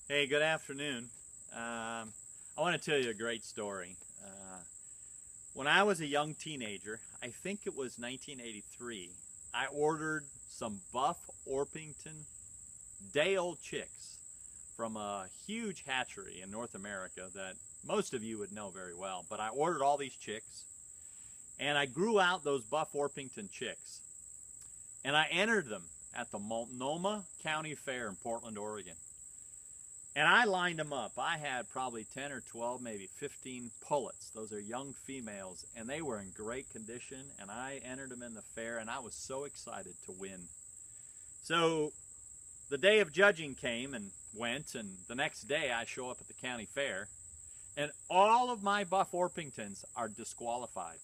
Hey, good afternoon. I want to tell you a great story. When I was a young teenager, I think it was 1983, I ordered some Buff Orpington day-old chicks from a huge hatchery in North America that most of you would know very well. But I ordered all these chicks, and I grew out those Buff Orpington chicks, and I entered them at the Multnomah County Fair in Portland, Oregon. And I lined them up. I had probably 10 or 12, maybe 15 pullets. Those are young females, and they were in great condition, and I entered them in the fair, and I was so excited to win. So the day of judging came and went, and the next day I show up at the county fair, and all of my Buff Orpingtons are disqualified.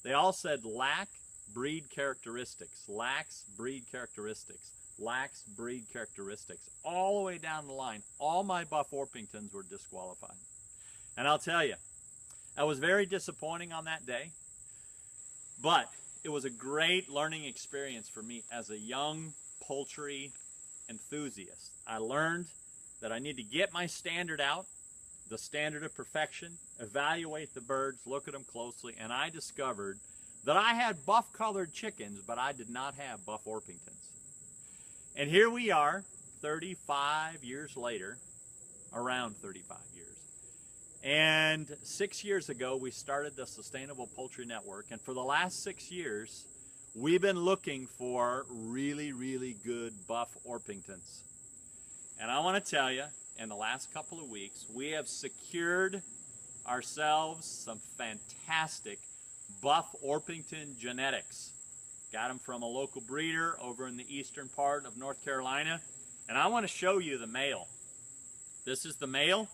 They all said lack breed characteristics, lacks breed characteristics, lacks breed characteristics, all the way down the line. All my Buff Orpingtons were disqualified. And I'll tell you, that was very disappointing on that day, but it was a great learning experience for me as a young poultry enthusiast. I learned that I need to get my standard out, the standard of perfection, evaluate the birds, look at them closely, and I discovered that I had buff-colored chickens, but I did not have Buff Orpingtons. And here we are, 35 years later, around 35 years. And 6 years ago, we started the Sustainable Poultry Network. And for the last 6 years, we've been looking for really, really good Buff Orpingtons. And I want to tell you, in the last couple of weeks, we have secured ourselves some fantastic Buff Orpington genetics. Got them from a local breeder over in the eastern part of North Carolina. And I want to show you the male. This is the male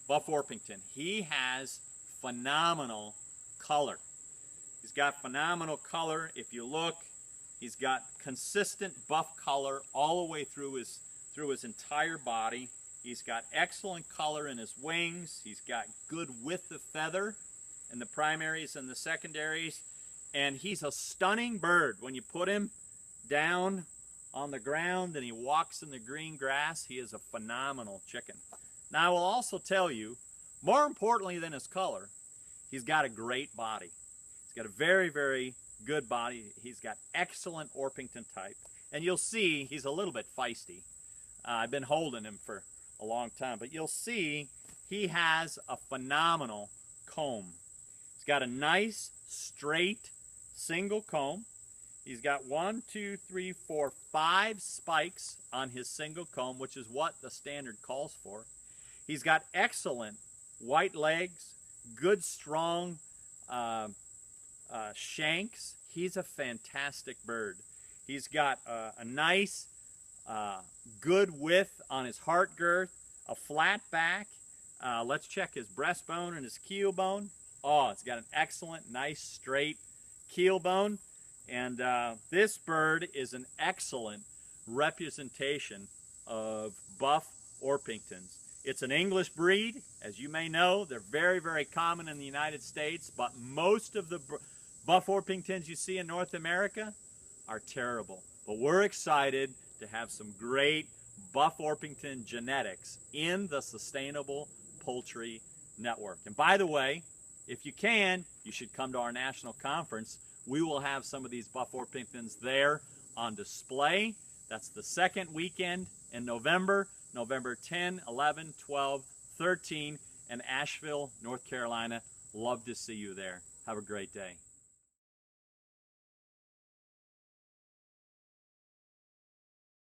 Buff Orpington. He has phenomenal color. He's got phenomenal color. If you look, he's got consistent buff color all the way through his entire body. He's got excellent color in his wings. He's got good width of feather in the primaries and the secondaries. And he's a stunning bird. When you put him down on the ground and he walks in the green grass, he is a phenomenal chicken. Now, I will also tell you, more importantly than his color, he's got a great body. He's got a very, very good body. He's got excellent Orpington type. And you'll see he's a little bit feisty. I've been holding him for a long time. But you'll see he has a phenomenal comb. He's got a nice, straight, single comb. He's got 1, 2, 3, 4, 5 spikes on his single comb, which is what the standard calls for. He's got excellent white legs, good strong shanks. He's a fantastic bird. He's got a nice good width on his heart girth, a flat back. Let's check his breastbone and his keel bone. Oh, it's got an excellent, nice, straight keel bone. And this bird is an excellent representation of Buff Orpingtons. It's an English breed. As you may know, they're very, very common in the United States, but most of the Buff Orpingtons you see in North America are terrible. But we're excited to have some great Buff Orpington genetics in the Sustainable Poultry Network. And by the way, if you can, you should come to our national conference. We will have some of these Buff Orpingtons there on display. That's the second weekend in November, November 10, 11, 12, 13 in Asheville, North Carolina. Love to see you there. Have a great day.